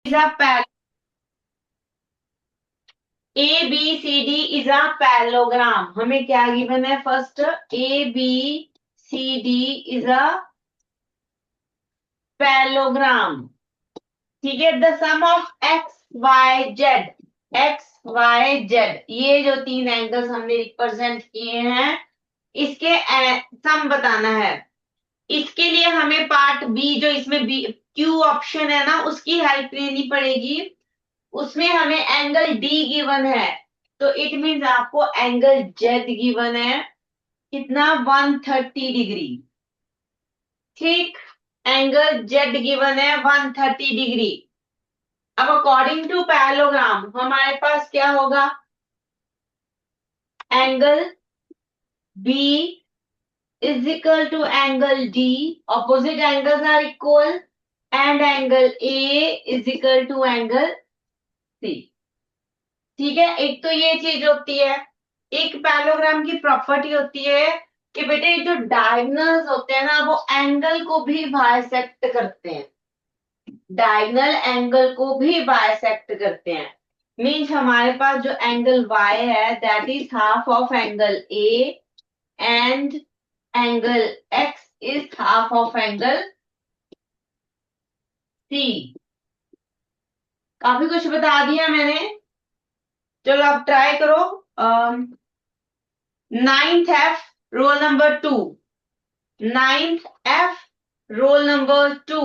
is a A B C D is a parallelogram. हमें क्या given है? First A B C D is a parallelogram. ठीक है। The sum of X Y Z, ये जो तीन एंगल्स हमने रिप्रेजेंट किए हैं, इसके सम बताना है। इसके लिए हमें पार्ट बी, जो इसमें बी क्यू ऑप्शन है ना, उसकी हेल्प लेनी पड़ेगी। उसमें हमें एंगल डी गिवन है, तो इट मीन्स आपको एंगल जेड गिवन है। कितना? 130 डिग्री। ठीक। एंगल जेड गिवन है 130 डिग्री। अब अकॉर्डिंग टू पैरेललोग्राम हमारे पास क्या होगा? Angle B is equal to angle D, opposite angles are equal, and angle A is equal to angle C। ठीक है। एक तो ये चीज होती है। एक पैरेललोग्राम की प्रॉपर्टी होती है कि बेटे जो डायगोनल्स होते हैं ना, वो एंगल को भी बाइसेक्ट करते हैं। डायगोनल एंगल को भी बाइसेक्ट करते हैं। मीन्स हमारे पास जो एंगल Y है, that is half of angle A, and angle X is half of angle C। काफी कुछ बता दिया मैंने। चलो अब ट्राई करो। Ninth F role number 2। Ninth F role number 2।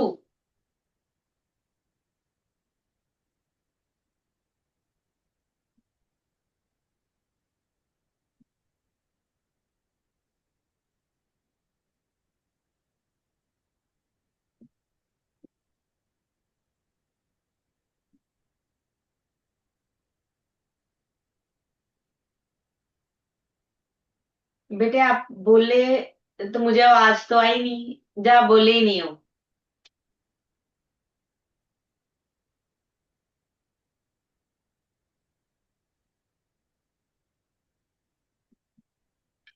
बेटे आप बोले तो मुझे आवाज तो आई नहीं, जब आप बोले ही नहीं हो।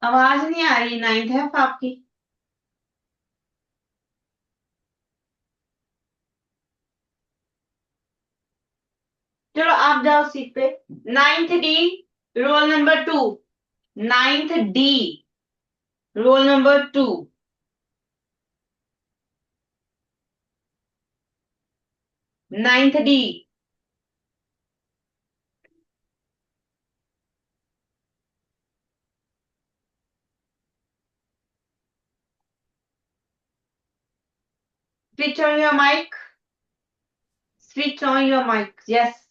आवाज नहीं आ रही नाइन्थ एफ आपकी। चलो आप जाओ सीट पे। Ninth D roll number 2। Ninth D roll number 2। Ninth D. Switch on your mic. Switch on your mic. Yes.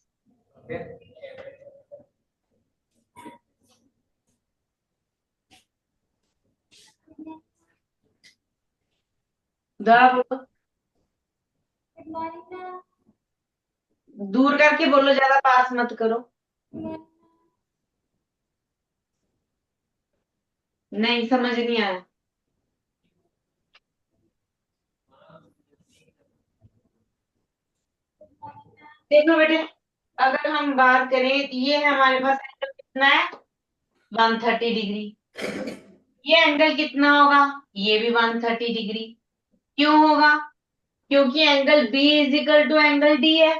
दोबारा बोलो। दूर करके बोलो, ज्यादा पास मत करो। नहीं समझ नहीं आया। देखो बेटे, अगर हम बात करें, ये हमारे पास एंगल कितना है? 130 डिग्री। ये एंगल कितना होगा? ये भी 130 डिग्री। क्यों होगा? क्योंकि angle B is equal to angle D है।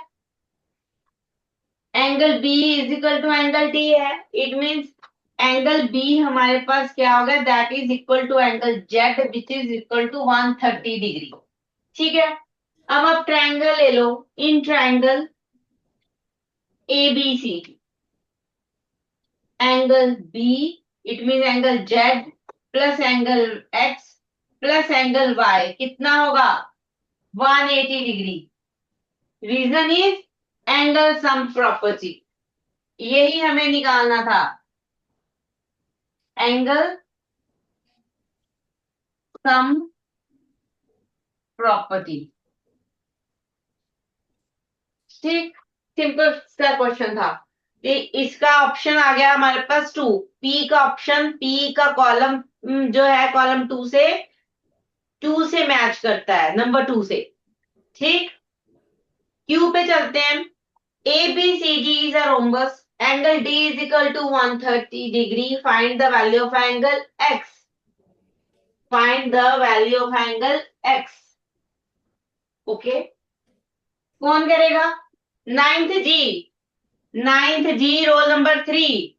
Angle B is equal to angle D है। इट मीन्स एंगल बी हमारे पास क्या होगा? That is equal to angle Z which is equal to 130 degree. ठीक है। अब आप ट्रायंगल ले लो। In triangle ABC, angle B, it mean angle Z plus angle X plus angle Y कितना होगा? 180 degree. Reason is angle sum property. यही हमें निकालना था। Angle sum property. ठीक। सिंपल सा क्वेश्चन था। इसका ऑप्शन आ गया हमारे पास 2। पी का ऑप्शन, पी का कॉलम जो है, कॉलम 2 से मैच करता है, नंबर 2 से। ठीक। क्यू पे चलते हैं। A B C D is a rhombus. Angle D is equal to 130 degree. Find the value of angle X. Find the value of angle X. Okay. कौन करेगा? Ninth G roll number 3।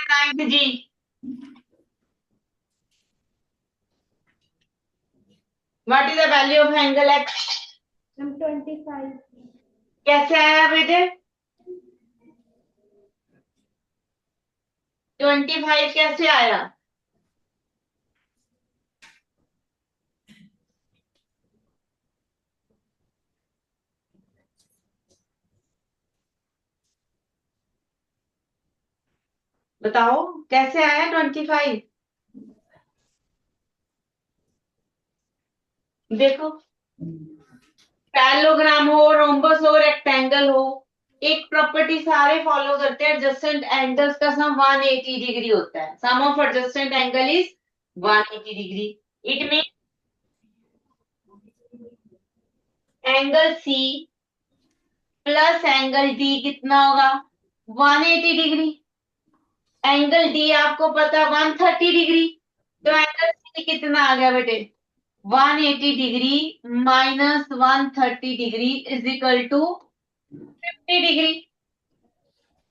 Ninth G what is the value of angle X? 25। कैसे आया बेटे? 25 कैसे आया? बताओ कैसे आया 25? देखो, पैरेललोग्राम हो, रोम्बस हो, रेक्टेंगल हो, एक प्रॉपर्टी सारे फॉलो करते हैं, एडजेसेंट एंगल्स का सम 180 डिग्री होता है। Sum of adjacent angle is 180 degree. It mean angle C plus angle D कितना होगा? 180 डिग्री। एंगल डी आपको पता 130 डिग्री। तो एंगल सी कितना आ गया बेटे? 180 degree minus 130 degree is equal to 50 degree.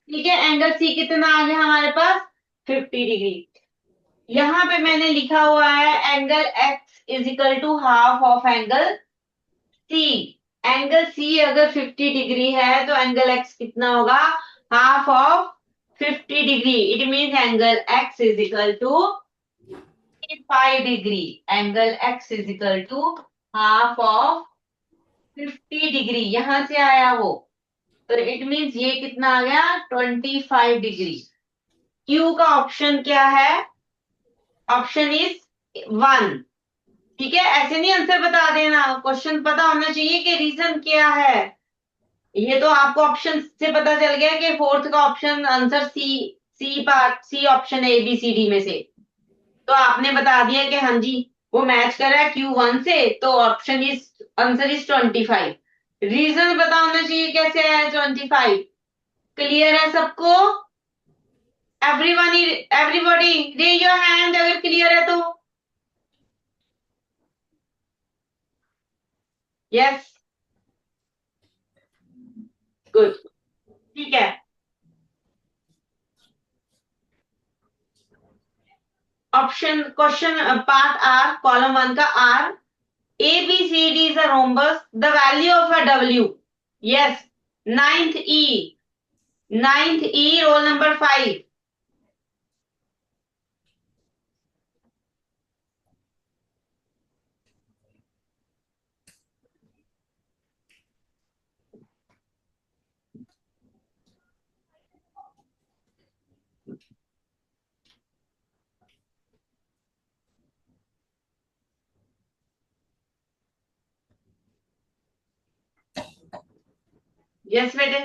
ठीक है, एंगल सी कितना आ गया हमारे पास? 50 डिग्री। यहां पे मैंने लिखा हुआ है angle X is equal to half of angle C. Angle C अगर 50 डिग्री है तो एंगल एक्स कितना होगा? Half of 50 degree. It means angle X is equal to 5 degree. Angle X is equal to half of 50 degree. यहां से आया वो, तो इट मीन्स ये कितना आ गया? 25 डिग्री। क्यू का ऑप्शन क्या है? Option is 1। ठीक है, ऐसे नहीं आंसर बता देना, क्वेश्चन पता होना चाहिए कि रीजन क्या है। ये तो आपको ऑप्शन से पता चल गया कि फोर्थ का option answer C, C part C option A B C D में से। तो आपने बता दिया कि हाँ जी वो मैच कर रहा है Q1 से, तो option is answer is 25। Reason पता होना चाहिए कैसे आया 25। क्लियर है सबको? Everyone, everybody raise your hand अगर क्लियर है तो। Yes, good. ठीक है, option question part R, column 1 का R. A B C D is a rhombus, the value of a W. Yes, ninth E, ninth E roll number 5। Yes बेटे,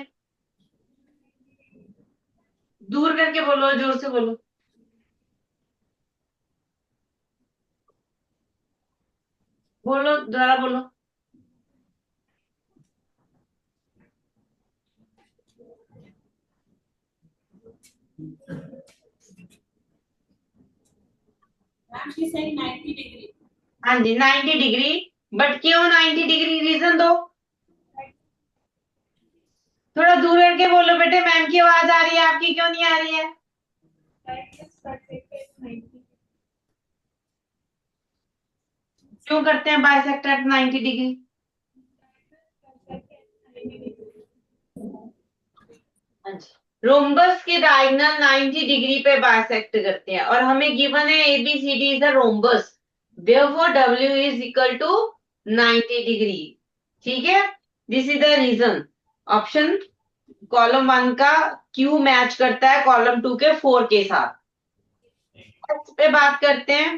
दूर करके बोलो, जोर से बोलो। बोलो, दोबारा बोलो। Ma'am she saying 90 degree. हाँ जी 90 डिग्री, बट क्यों 90 डिग्री? रीजन दो। थोड़ा दूर करके बोलो बेटे, मैम की आवाज आ रही है, आपकी क्यों नहीं आ रही है? क्यों करते हैं बाइसेक्टर एट 90 डिग्री? हाँ जी, रोम्बस के डायगोनल 90 डिग्री पे बाइसेक्ट करते हैं, और हमें गिवन है ABCD is a rhombus, therefore W is equal to 90 degree. ठीक है, this is the reason. Option column 1 का Q मैच करता है कॉलम 2 के 4 के साथ। इस पे बात करते हैं।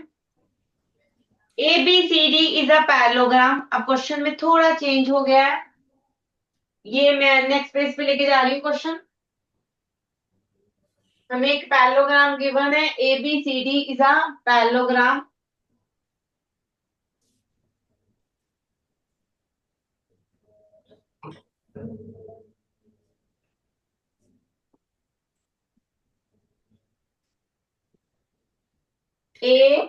ABCD is a parallelogram. अब क्वेश्चन में थोड़ा चेंज हो गया है। ये मैं नेक्स्ट पेज पे लेके जा रही हूँ क्वेश्चन। हमें एक पैरेललोग्राम गिवन है, A B C D is a parallelogram. A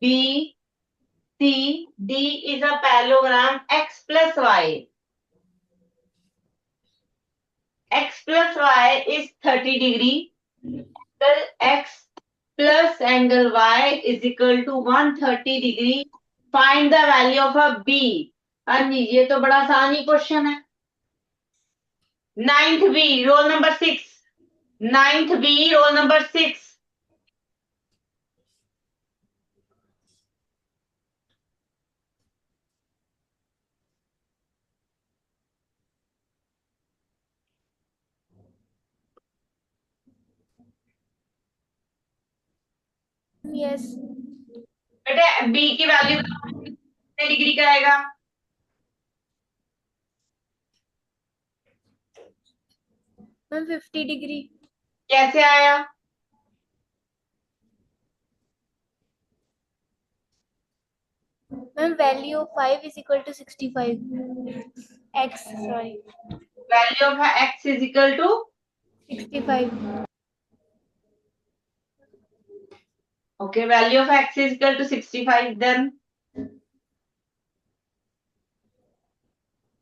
B C D is a parallelogram X plus Y. X plus Y is 30 degree. Angle X plus angle Y is equal to 130 degree. Find the value of a B. हाँ जी, ये तो बड़ा आसान ही question है। Ninth B roll number 6। Ninth B roll number 6। Yes बेटे B की वैल्यू कितने डिग्री का आएगा? Ma'am 50 degree. कैसे आया? Ma'am value of 5 is equal to 65 X sorry value of X is equal to 65। Okay, value of X is equal to 65। Then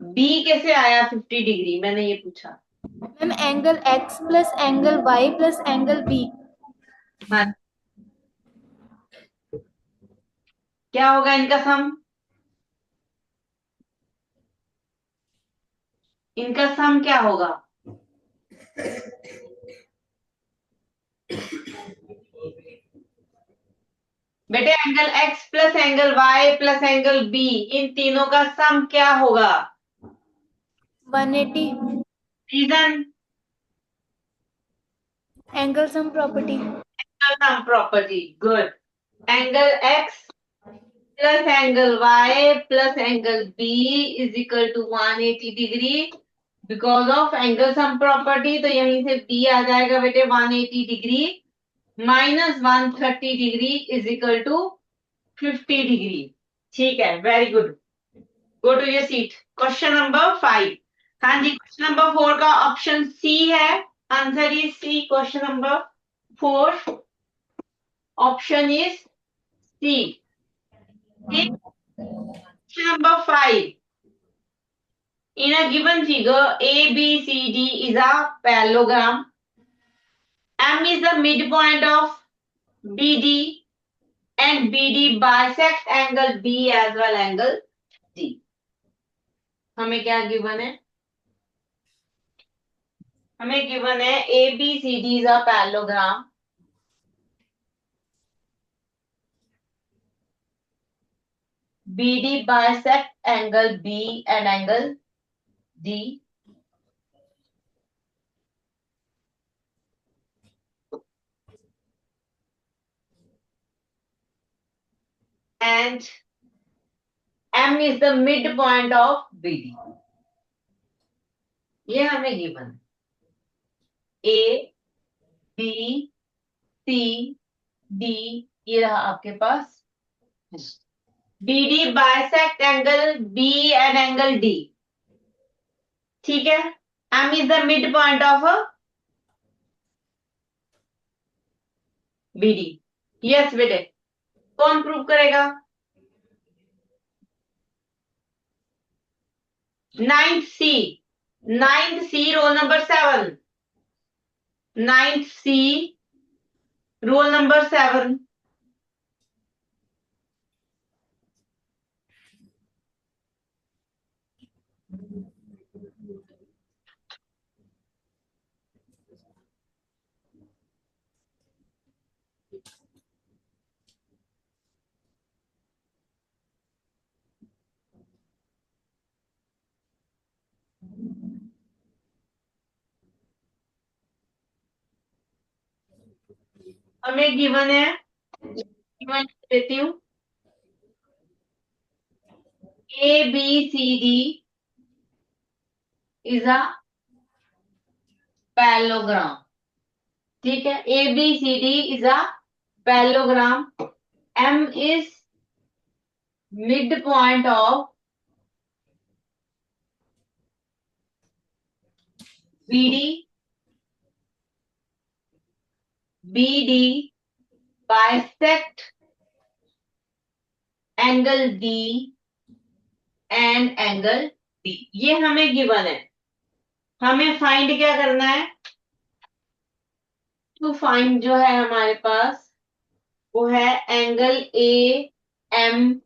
B कैसे आया 50 degree, मैंने ये पूछा। Ma'am angle X plus angle Y plus angle B. हाँ, क्या होगा इनका सम? इनका सम क्या होगा? बेटे angle X plus angle Y plus angle B, इन तीनों का सम क्या होगा? 180 reason? Angle sum property. Sum property, good. Angle X plus angle Y plus angle B is equal to 180 degree because of angle sum property. तो यहीं से B आ जाएगा बेटे 180 degree minus 130 degree is equal to 50 degree. ठीक है, very good. Go to your seat. Question number 5। हाँ जी, question number 4 का ऑप्शन सी है। Answer is C. Question number 4 option is C. Question number 5. In a given figure, A, B, C, D is a parallelogram. M is the midpoint of BD and BD bisect angle B as well angle D. हमें क्या given है? हमें given है A, B, C, D is a parallelogram. BD bisect angle B and angle D. And M is the midpoint of BD. ये हमें given है। A, B, C, D ये रहा आपके पास। BD bisect angle B and angle D। ठीक है, M is the mid point of BD। Yes बेटे, कौन प्रूव करेगा? Ninth C roll number 7। Ninth C roll number 7। हमें गिवन है, गिवन देती हूँ। A B C D is a parallelogram. ठीक है, ABCD is a parallelogram. M is mid point of BD, BD bisect angle D and angle D। ये हमें given है, हमें फाइंड क्या करना है? टू फाइंड जो है हमारे पास वो है एंगल AMB।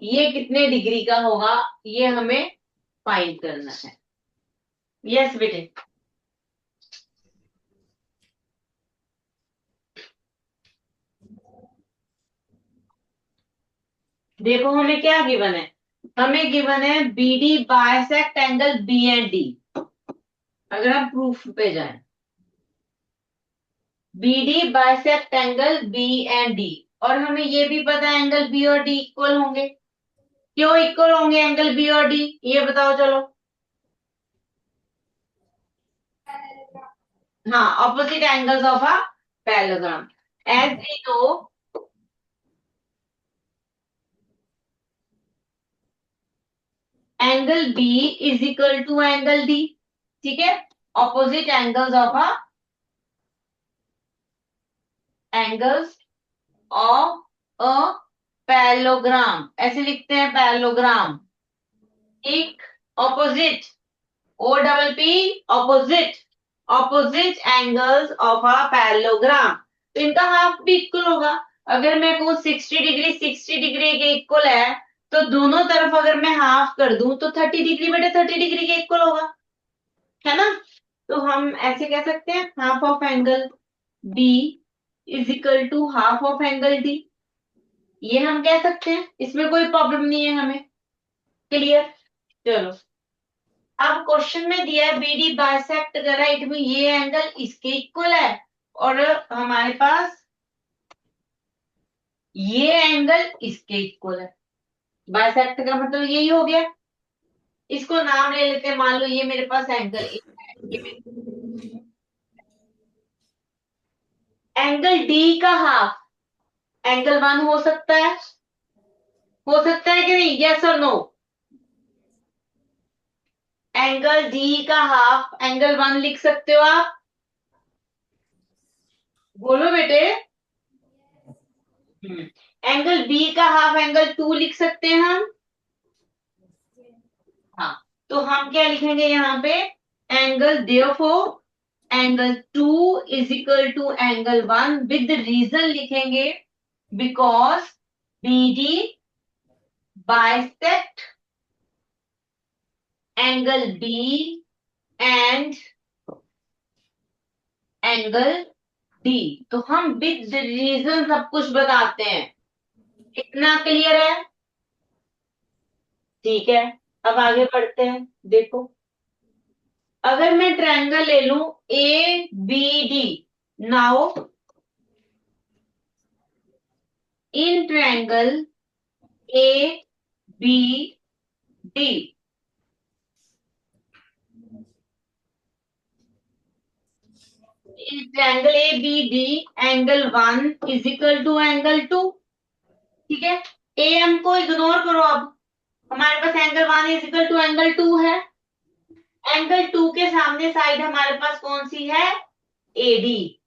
ये कितने डिग्री का होगा, ये हमें फाइंड करना है। यस बेटे। देखो हमें क्या गिवन है, हमें गिवन है BD bisect angle B and D। अगर हम प्रूफ पे जाएं, BD bisect angle B and D, और हमें ये भी पता है एंगल B और D इक्वल होंगे। क्यों इक्वल होंगे एंगल B और D, ये बताओ चलो। हाँ, opposite angles of a parallelogram. As we know, angle B is equal to angle D। ठीक है, opposite angles of a parallelogram, ऐसे लिखते हैं पैरेललोग्राम। एक opposite, OPP opposite, opposite angles of a parallelogram. तो इनका हाफ भी इक्वल होगा। अगर मैं कहूँ 60 डिग्री 60 डिग्री के इक्वल है, तो दोनों तरफ अगर मैं हाफ कर दूं तो 30 डिग्री बटे 30 डिग्री के इक्वल होगा, है ना? तो हम ऐसे कह सकते हैं half of angle B is equal to half of angle D। ये हम कह सकते हैं, इसमें कोई प्रॉब्लम नहीं है हमें। क्लियर? चलो, अब क्वेश्चन में दिया है BD बाइसेक्ट कर रहा है, इट मीन ये एंगल इसके इक्वल है, और हमारे पास ये एंगल इसके इक्वल है। बाइसेक्ट का मतलब यही हो गया। इसको नाम ले लेते हैं, मान लो ये मेरे पास एंगल ए है, एंगल D का हाफ एंगल 1 हो सकता है कि नहीं? यस और नो? एंगल D का हाफ एंगल 1 लिख सकते हो आप? बोलो बेटे। एंगल B का हाफ एंगल 2 लिख सकते हैं हम? हाँ, तो हम क्या लिखेंगे यहाँ पे? Angle therefore angle 2 is equal to angle 1 with reason लिखेंगे, because BD bisect angle B and angle D। तो हम विद रीजन सब कुछ बताते हैं। इतना क्लियर है? ठीक है, अब आगे बढ़ते हैं। देखो, अगर मैं ट्रायंगल ले लूं ABD, now in triangle ABD, in triangle ABD angle 1 is equal to angle 2। ठीक है, AM को इग्नोर करो, अब हमारे पास angle 1 is equal to angle 2 है। एंगल 2 के सामने साइड हमारे पास कौन सी है? AD।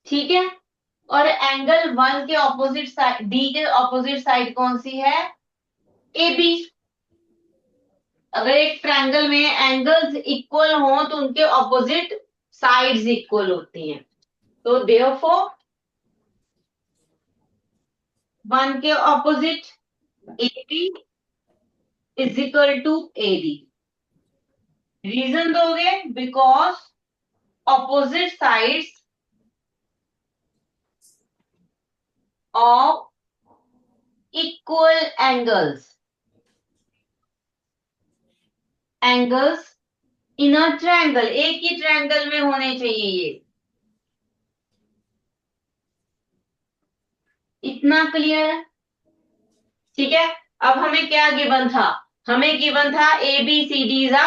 ठीक है, और एंगल 1 के ऑपोजिट साइड, D के ऑपोजिट साइड कौन सी है? AB। अगर एक ट्रायंगल में एंगल्स इक्वल हो तो उनके ऑपोजिट साइड्स इक्वल होती हैं। तो देयरफॉर 1 के opposite AB is equal to AD। Reason दोगे? Because opposite sides of equal angles in a triangle, एक ही ट्रायंगल में होने चाहिए ये। इतना क्लियर है? ठीक है, अब हमें क्या गिवन था? हमें गिवन था ABCD इज अ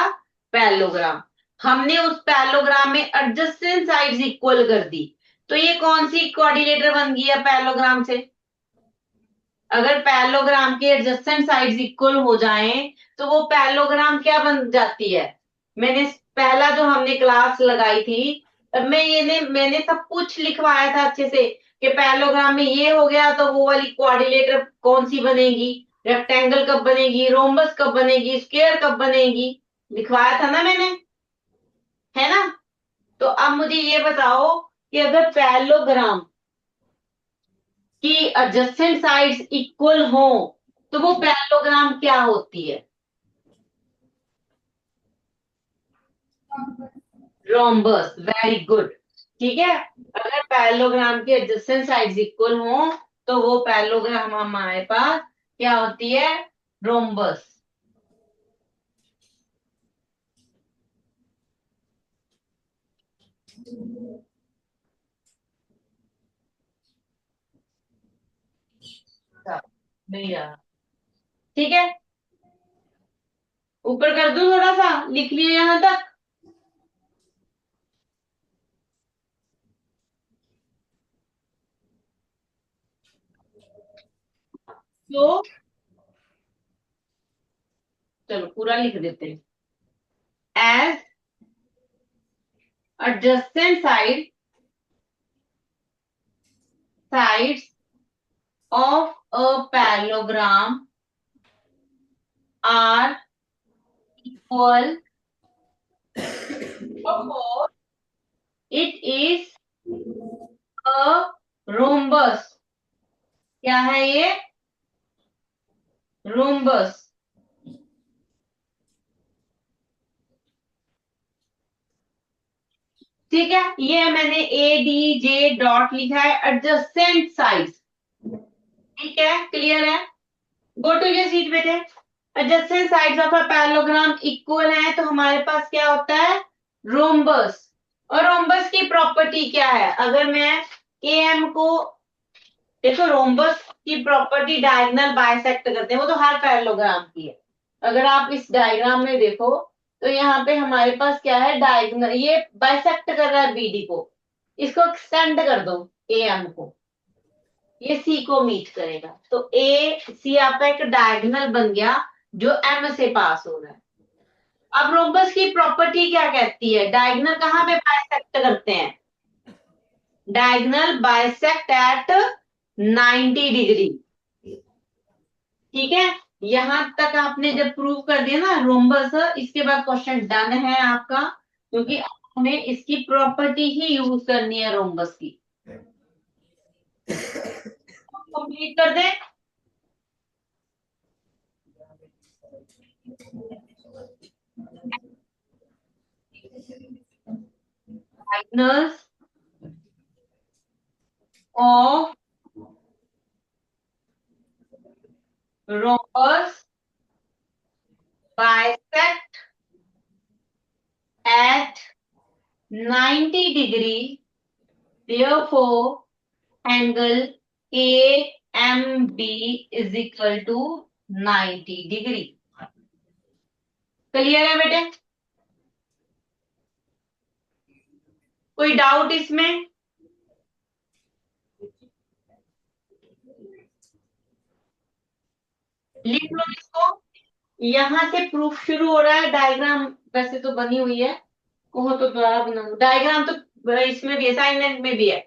पैरेललोग्राम। हमने उस पैरेललोग्राम में एडजेसेंट साइड्स इक्वल कर दी, तो ये कौन सी कोऑर्डिनेटर बन गई है पैरेललोग्राम से? अगर पैरेललोग्राम के एडजेसेंट साइड्स इक्वल हो जाएं तो वो पैरेललोग्राम क्या बन जाती है? मैंने पहला जो हमने क्लास लगाई थी, तब मैंने सब कुछ लिखवाया था अच्छे से कि पैरेललोग्राम में ये हो गया तो वो वाली कोऑर्डिनेटर कौन सी बनेगी, रेक्टेंगल कब बनेगी, रोम्बस कब बनेगी, स्क्वायर कब बनेगी, लिखवाया था ना मैंने, है ना? तो अब मुझे ये बताओ कि अगर पैरेललोग्राम की एडजेसेंट साइड्स इक्वल हो तो वो पैरेललोग्राम क्या होती है? रोम्बस। Very good. ठीक है, अगर पैरेललोग्राम के एडजेसेंट साइड्स इक्वल हो तो वो पैरेललोग्राम हमारे पास क्या होती है? रोम्बस। नहीं रहा। ठीक है, ऊपर कर दूं थोड़ा सा, लिख लिए यहां तक? तो चलो पूरा लिख देते हैं। As adjacent sides of a parallelogram are equal, therefore it is a rhombus। क्या है ये? रोम्बस। ठीक है, ये मैंने ए डी जे डॉट लिखा है, एडजस्टेंट साइड्स। ठीक है, क्लियर है? गो टू योर सीट बेटे। Adjacent sides of a parallelogram equal है तो हमारे पास क्या होता है? रोम्बस। और रोम्बस की प्रॉपर्टी क्या है? अगर मैं ए एम को देखो, रोम्बस की प्रॉपर्टी डायगोनल बाइसेक्ट करते हैं, वो तो हर पैरेललोग्राम की है। अगर आप इस डायग्राम में देखो तो यहाँ पे हमारे पास क्या है? डायगोनल, ये बाइसेक्ट कर रहा है बीडी को, इसको एक्सटेंड कर दो ए एम को, ये सी को मीट करेगा, तो ए सी आपका एक डायगोनल बन गया जो एम से पास हो रहा है। अब रोम्बस की प्रॉपर्टी क्या कहती है? डायगोनल कहाँ पे बाइसेक्ट करते हैं? Diagonal bisect at 90 degree. ठीक है, यहां तक आपने जब प्रूव कर दिया ना रोम्बस, इसके बाद क्वेश्चन डन है आपका, क्योंकि हमें इसकी प्रॉपर्टी ही यूज करनी है रोम्बस की। कंप्लीट कर दें। Diagonals of rhombus bisect at 90 degree, therefore angle AMB is equal to 90 degree। Clear है बेटे? कोई डाउट इसमें? लिख लो इसको। यहां से प्रूफ शुरू हो रहा है, डायग्राम वैसे तो बनी हुई है, कहो तो दोबारा बना, डायग्राम तो इसमें भी असाइनमेंट में भी है,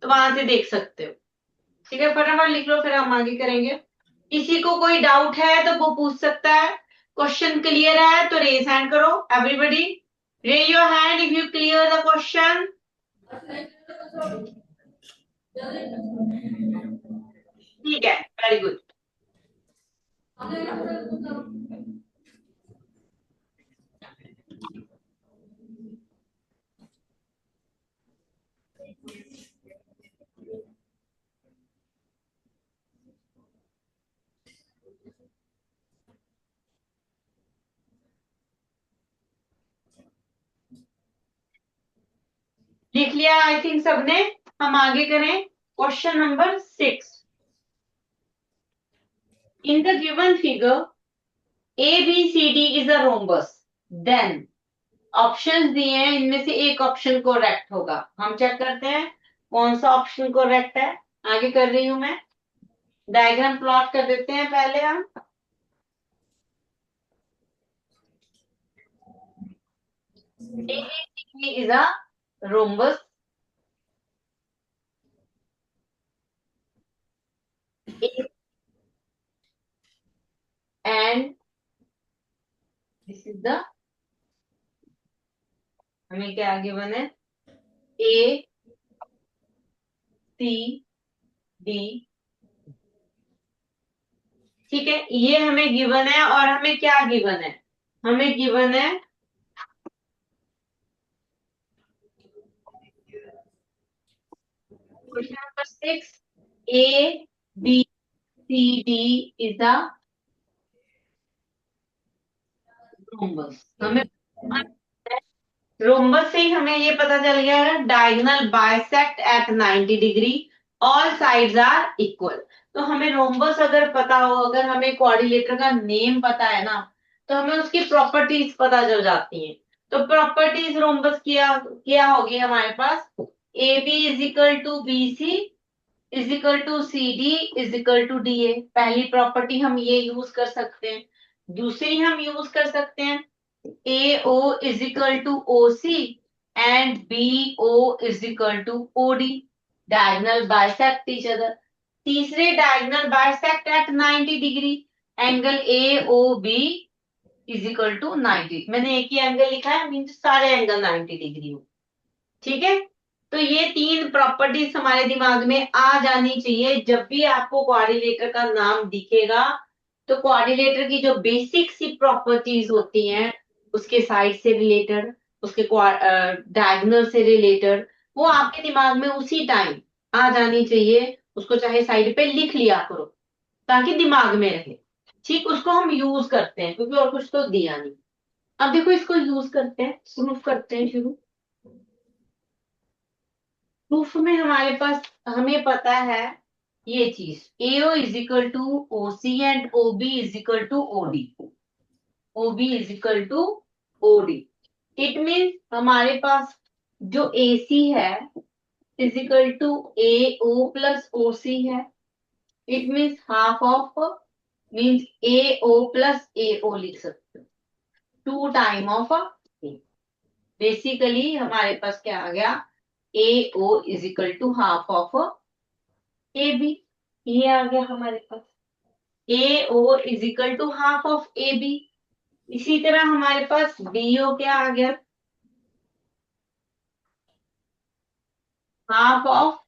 तो वहां से देख सकते हो। ठीक है, फटाफट लिख लो, फिर हम आगे करेंगे। किसी को कोई डाउट है तो वो पूछ सकता है। क्वेश्चन क्लियर है तो रेज हैंड करो, everybody raise your hand if you clear the question. ठीक है, वेरी गुड। लिख लिया आई थिंक सबने। हम आगे करें question number 6। In the given figure ABCD is a rhombus, then options दिए हैं, इनमें से एक ऑप्शन करेक्ट होगा। हम चेक करते हैं कौन सा ऑप्शन करेक्ट है। आगे कर रही हूं मैं। डायग्राम प्लॉट कर देते हैं पहले हम। Is a rhombus and this is the, हमें क्या आगे बने, ए सी डी। ठीक है, ये हमें गिवन है। और हमें क्या गिवन है, हमें गिवन है question number 6, A B C D is the rhombus. हमें रोम्बस से ही हमें ये पता चल गया है, diagonal bisect at 90 degree, all sides are equal. तो हमें रोम्बस अगर पता हो, अगर हमें कोऑर्डिनेटर का नेम पता है ना, तो हमें उसकी प्रॉपर्टीज पता चल जाती हैं। तो प्रॉपर्टीज रोम्बस क्या क्या होगी हमारे पास, A B is equal to B C is equal to C D is equal to D A. पहली प्रॉपर्टी हम ये यूज कर सकते हैं। दूसरी हम यूज कर सकते हैं AO is equal to OC and BO is equal to OD. Diagonal bisect each other. तीसरे diagonal bisect at 90 degree. Angle AOB is equal to 90. मैंने एक ही एंगल लिखा है, मीन्स सारे एंगल 90 डिग्री हो। ठीक है, तो ये तीन प्रॉपर्टीज हमारे दिमाग में आ जानी चाहिए। जब भी आपको कोऑर्डिनेटर का नाम दिखेगा, तो कोऑर्डिनेटर की जो बेसिक सी प्रॉपर्टीज होती हैं, उसके साइड से रिलेटेड, उसके डायगोनल से रिलेटेड, वो आपके दिमाग में उसी टाइम आ जानी चाहिए। उसको चाहे साइड पे लिख लिया करो, ताकि दिमाग में रहे। ठीक, उसको हम यूज करते हैं, क्योंकि और कुछ तो दिया नहीं। अब देखो, इसको यूज करते हैं, प्रूफ करते हैं शुरू। प्रूफ में हमारे पास, हमें पता है ये चीज, AO is equal to O C and O B is equal to O D. O B is equal to O D. It means हमारे पास जो ए सी है is equal to A O plus O C है। It means half of, means A O plus A O लिख सकते हो, two time of A. Basically हमारे पास क्या आ गया, A O is equal to half of A B. ये आ गया हमारे पास, A O is equal to half of A B. इसी तरह हमारे पास बी ओ क्या आ गया, हाफ ऑफ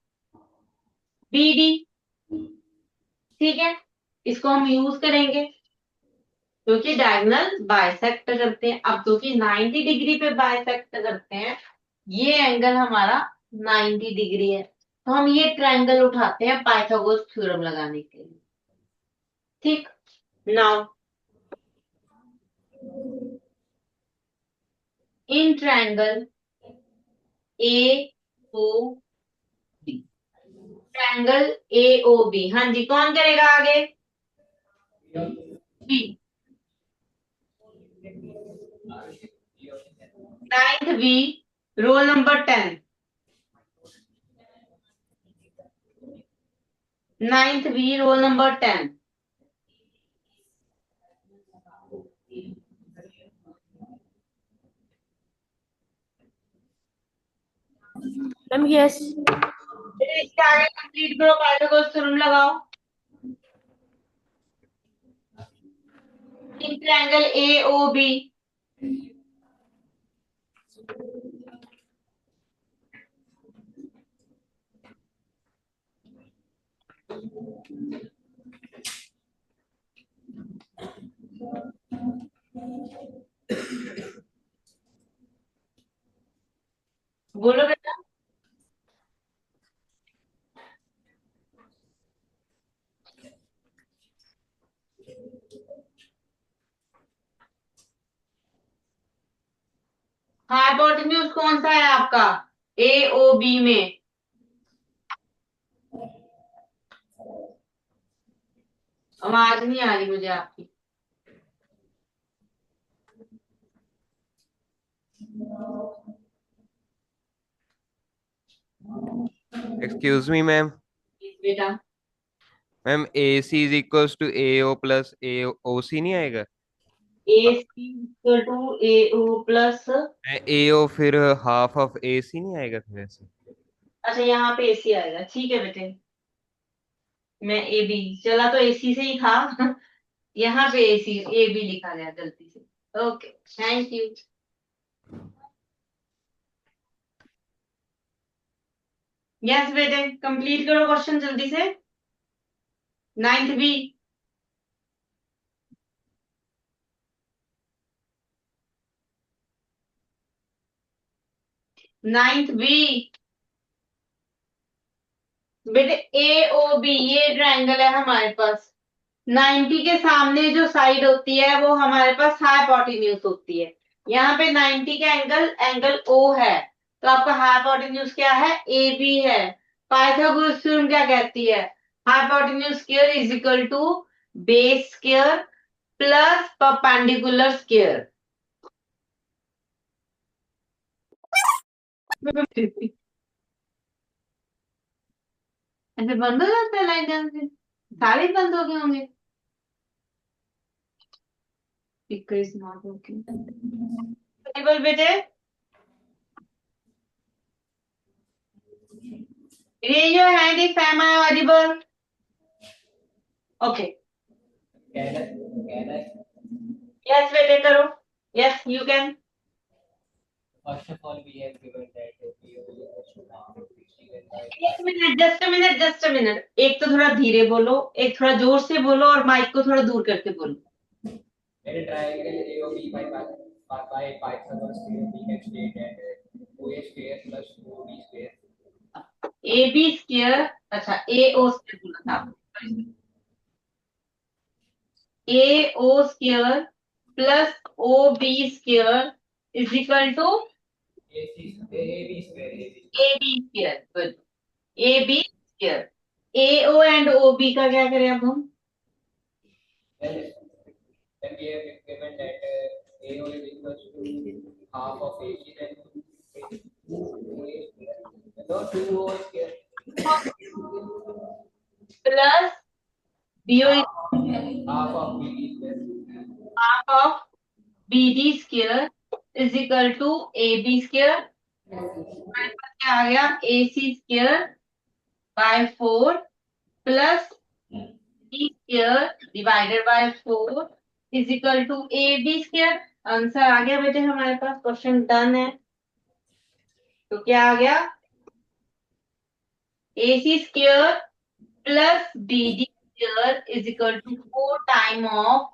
बी डी। ठीक है, इसको हम यूज करेंगे, क्योंकि डायगोनल बाइसेक्ट करते हैं। अब क्योंकि 90 डिग्री पे बाइसेक्ट करते हैं, ये एंगल हमारा 90 डिग्री है, तो हम ये ट्रायंगल उठाते हैं पाइथागोरस थ्योरम लगाने के लिए। ठीक, now in triangle A O B, triangle A O B, हाँ जी, कौन करेगा आगे, B. Ninth B, roll number 10। Ninth B, roll number 10। Ma'am yes. इसके आगे कंप्लीट करो, पाइथागोरस थ्योरम लगाओ। इन ट्रायंगल ए ओ बी, बोलो बेटा। हाइपोटेन्यूज कौन सा है आपका ए ओ बी में, आवाज नहीं आ रही मुझे आपकी। Excuse me ma'am. बेटा ma'am A C is equal to A O plus A O C नहीं आएगा? A C equal to A O plus, A O फिर हाफ ऑफ ए सी नहीं आएगा फिर ऐसे? अच्छा यहाँ पे एसी आएगा, ठीक है बेटे। मैं ए बी, चला तो एसी से ही था। यहाँ पे एसी ए बी लिखा गया गलती से। Okay, thank you. यस बेटे, कंप्लीट करो क्वेश्चन जल्दी से। Ninth B. नाइन्थ बी बेटे, ए ओ बी ये ट्रायंगल है हमारे पास। 90 के सामने जो साइड होती है वो हमारे पास हाइपोटेन्यूज होती है। यहाँ पे 90 का एंगल एंगल ओ है, तो आपका हाइपोटेन्यूज क्या है? ए बी है। पाइथागोरस थ्योरम क्या कहती है? Hypotenuse square is equal to base square plus perpendicular square. ऐसे बंद हो जाता है लाइट जाने से? सारे ही बंद हो गए होंगे। स्पीकर इज नॉट वर्किंग बेटे। Raise your hand if am I audible. Okay. Yes, बेटे करो. Yes, you can. First of all, we have given that एक minute, just a minute, just a minute. एक तो थोड़ा धीरे बोलो, एक थोड़ा जोर से बोलो और माइक को थोड़ा दूर करके बोलो। in a triangle AOB by Pythagoras theorem, we can state that OA square plus OB square. A B square, अच्छा ए ओ स्क्वायर बोला था आपने। A O square plus O B square is equal to AB square. A B square. Good. A B square. A O and O B का क्या करें अब हम? Then we have given that AO is equal to half of AC, then 2OA square. No, 2OA square. Plus B O Half of BD square. Half of B D square is equal to A B square. हमारे पास क्या आ गया? A C square by 4 plus D square divided by 4 is equal to A B square. Answer आ गया बेटे हमारे पास, question done है। तो क्या आ गया? A C square plus B D square is equal to 4 time of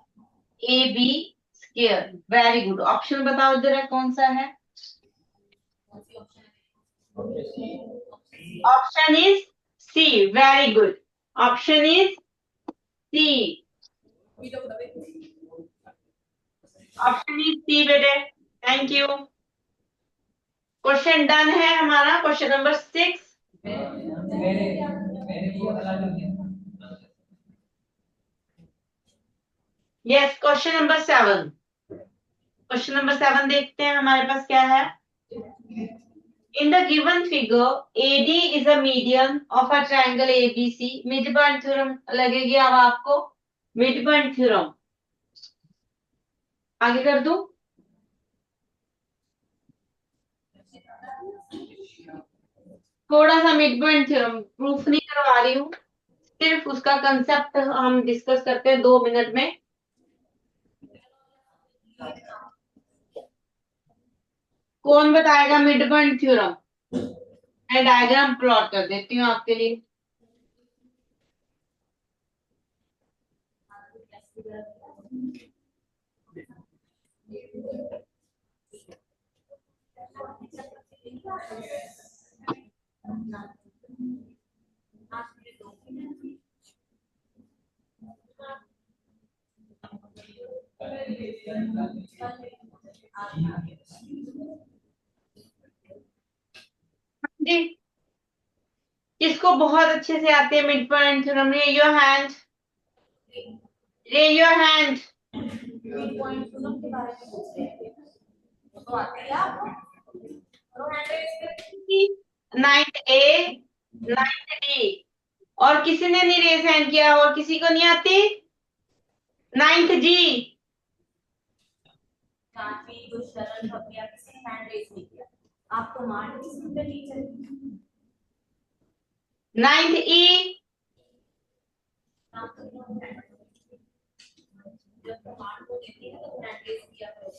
A B square. Very good. Option बताओ जरा कौन सा है? Option is C. Very good. Option is C. Option is C बेटे। Thank you. क्वेश्चन डन है हमारा। Question number 6। Yes, question number 7। Question number 7 देखते हैं हमारे पास क्या है। In the given figure, AD is a median of a triangle ABC. Midpoint theorem लगेगी अब आपको। Midpoint theorem आगे कर दूं? थोड़ा सा मिड थ्योरम प्रूफ नहीं करवा रही हूँ, सिर्फ उसका कंसेप्ट हम डिस्कस करते हैं 2 मिनट में। कौन बताएगा मिड पॉइंट थ्योरम? मैं डायग्राम प्लॉट कर देती हूँ आपके लिए। जी, किसको बहुत अच्छे से आते हैं mid point theorem? Raise your hand, raise your hand. Ninth A, ninth D. और किसी ने नहीं रेज हैंड किया, और किसी को नहीं आती? नाइन्थ जी। जो शरण हो गया, किसी ने हैंड रेज नहीं किया, आप कमांड भी सुनते टीचर। नाइन्थ ई, जब कमांड को देती है तो हैंड रेज किया करो।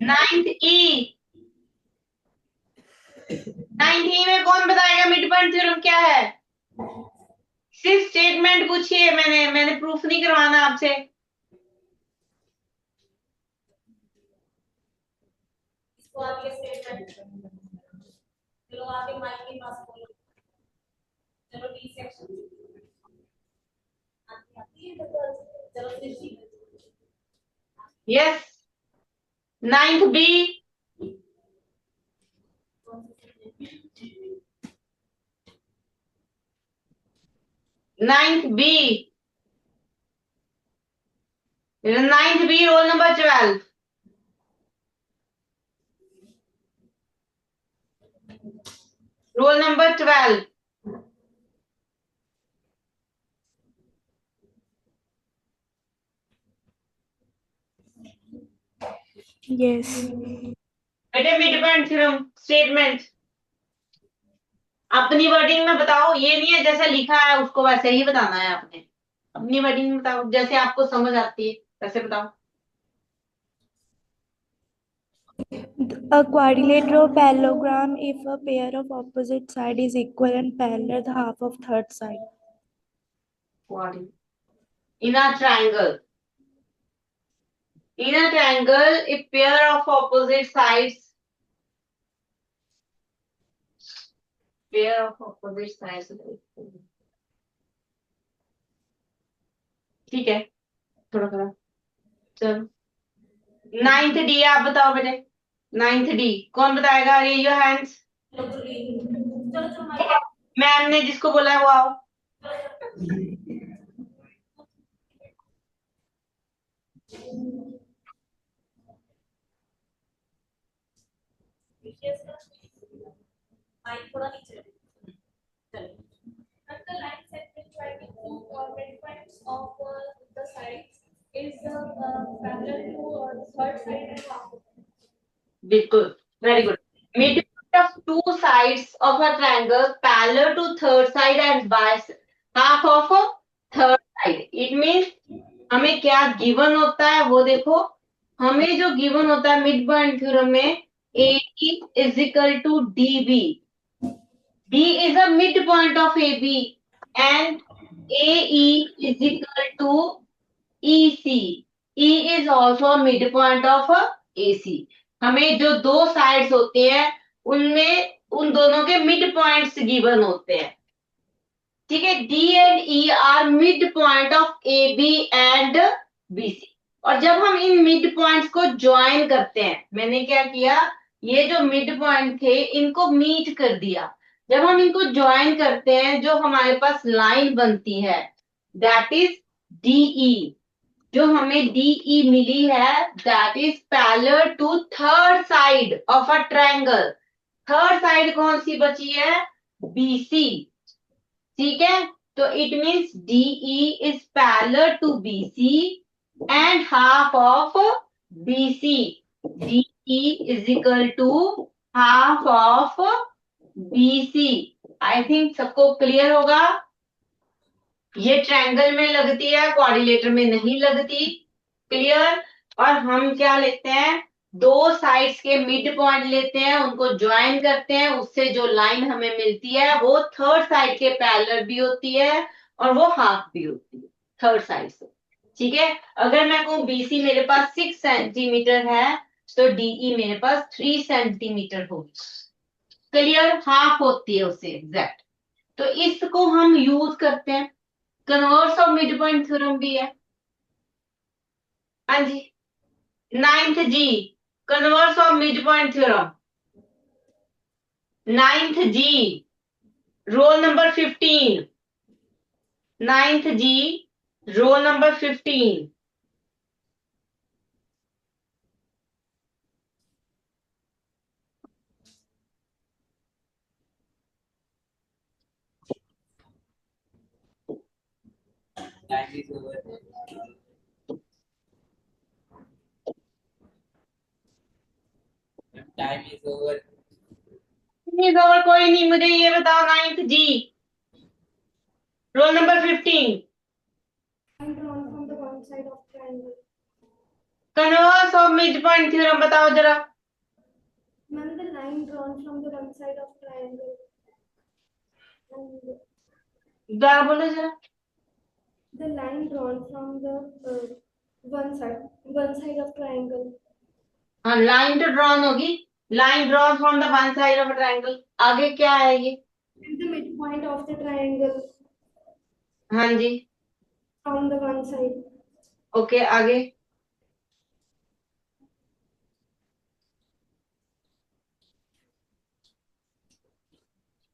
नाइन्थ ई, नाइन्थ ई में कौन बताएगा मिड पॉइंट थ्योरम क्या है? सिर्फ स्टेटमेंट पूछिए, मैंने प्रूफ नहीं करवाना आपसे। इसको आगे स्टेटमेंट, चलो आगे माइक के पास बोलो। चलो डी सेक्शन आती है तो चलो फिर yes. Ninth B, ninth B, ninth B roll number 12, roll number 12। Yes. बेटे मिड पॉइंट थ्योरम स्टेटमेंट अपनी वर्डिंग में बताओ। ये नहीं है जैसे लिखा है उसको वैसे ही बताना है आपने। अपनी वर्डिंग में बताओ, जैसे आपको समझ आती है वैसे बताओ। A quadrilateral or parallelogram if a pair of opposite side is equal and parallel the half of third side. In a triangle, a pair of opposite sides, ठीक है, थोड़ा थोड़ा। चलो नाइन्थ डी आप बताओ बेटे। नाइन्थ डी कौन बताएगा? Raise your hands. मैम ने जिसको बोला है वो आओ। माइक थोड़ा नीचे चलो। And the line segment dividing two midpoints of the sides is parallel to third side and half. बिल्कुल, very good. Midpoint of two sides of a triangle parallel to third side and by half of a third side. It means हमें क्या given होता है वो देखो। हमें जो given होता है मिड पॉइंट थ्योरम में AE is equal to DB. D is a midpoint of AB and AE is equal to EC. E is also a midpoint of AC. हमें जो दो साइड्स होते हैं उनमें उन दोनों के मिड पॉइंट्स गिवन होते हैं। ठीक है, D and E are mid point of AB and BC। और जब हम इन मिड पॉइंट्स को ज्वाइन करते हैं, मैंने क्या किया, ये जो मिड पॉइंट थे इनको मीट कर दिया। जब हम इनको ज्वाइन करते हैं जो हमारे पास लाइन बनती है दैट इज DE। जो हमें DE मिली है that is parallel to third side of a triangle. Third side कौन सी बची है? BC। ठीक है, तो it means DE is parallel to BC and half of BC। DE is equal to half of BC। I think सबको clear होगा। ये ट्रायंगल में लगती है, क्वाड्रिलेटर में नहीं लगती। क्लियर। और हम क्या लेते हैं, दो साइड्स के मिड पॉइंट लेते हैं, उनको ज्वाइन करते हैं, उससे जो लाइन हमें मिलती है वो थर्ड साइड के पैरेलल भी होती है और वो हाफ भी होती है थर्ड साइड से। ठीक है, अगर मैं कहूँ BC मेरे पास 6 सेंटीमीटर है तो DE मेरे पास 3 सेंटीमीटर होगी। क्लियर, हाफ होती है उससे एग्जैक्ट। तो इसको हम यूज करते हैं। Converse of mid point theorem भी है। हाँ जी, ninth G converse of mid point theorem. Ninth G roll number 15। Ninth G roll number 15। Time is over. Time is over. नहीं और कोई नहीं, मुझे ये बताओ 9th G, roll number 15, Line drawn from the one side of triangle. Converse of mid point theorem बताओ जरा। Ma'am, the line drawn from the one side of triangle. And दोबारा बोलो जरा। the line drawn from the one side of triangle. हाँ, line तो drawn होगी, line drawn from the one side of triangle. आगे क्या है ये? And the midpoint of the triangle हाँ जी, from the one side. Okay आगे।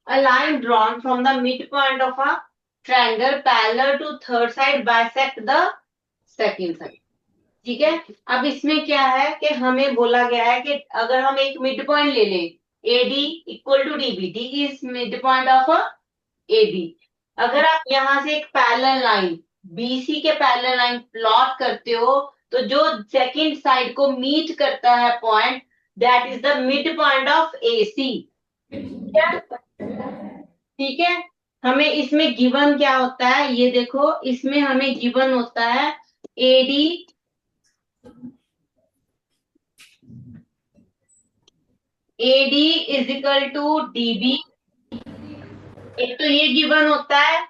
A line drawn from the midpoint of a triangle parallel to third side bisect the second side। ठीक है, अब इसमें क्या है कि हमें बोला गया है कि अगर हम एक मिड पॉइंट ले लें, AD equal to DB, D is mid point of AB। अगर आप यहाँ से एक पैरेलल लाइन BC के पैरेलल लाइन प्लॉट करते हो, तो जो सेकंड साइड को मीट करता है point, that is the mid point of AC। ठीक है, हमें इसमें गिवन क्या होता है ये देखो, इसमें हमें गिवन होता है AD is equal to DB। एक तो ये गिवन होता है,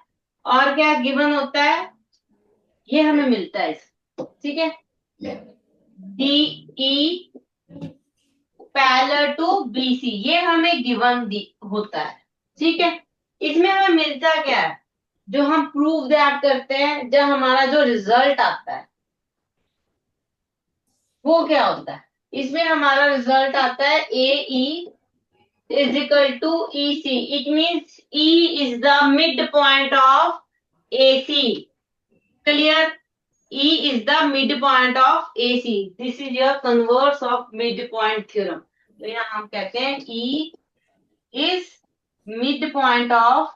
और क्या गिवन होता है, ये हमें मिलता है ठीक है, DE पैरेलल टू BC, ये हमें गिवन होता है। ठीक है, इसमें हमें मिलता क्या है, जो हम प्रूव दैट करते हैं, जब हमारा जो रिजल्ट आता है वो क्या होता है, इसमें हमारा रिजल्ट आता है AE is equal to EC. It means E is the midpoint of AC. Clear? E is the midpoint of AC. This is your converse of midpoint theorem. तो यहाँ हम कहते हैं E is midpoint of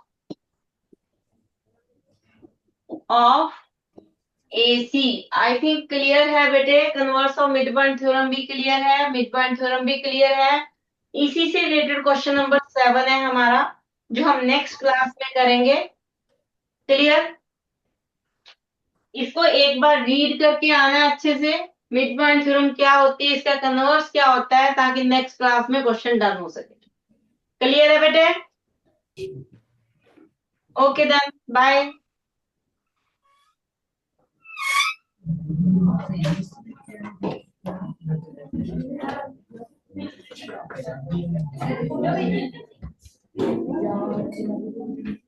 AC. I think clear है बेटे, converse of midpoint theorem भी clear है, midpoint theorem भी clear है। इसी से रिलेटेड क्वेश्चन नंबर 7 है हमारा, जो हम नेक्स्ट क्लास में करेंगे। क्लियर? इसको एक बार रीड करके आना है अच्छे से, मिड पॉइंट थ्योरम क्या होती है, इसका कन्वर्स क्या होता है, ताकि नेक्स्ट क्लास में क्वेश्चन डन हो सके। क्लियर है बेटे? Okay then, bye. Yeah.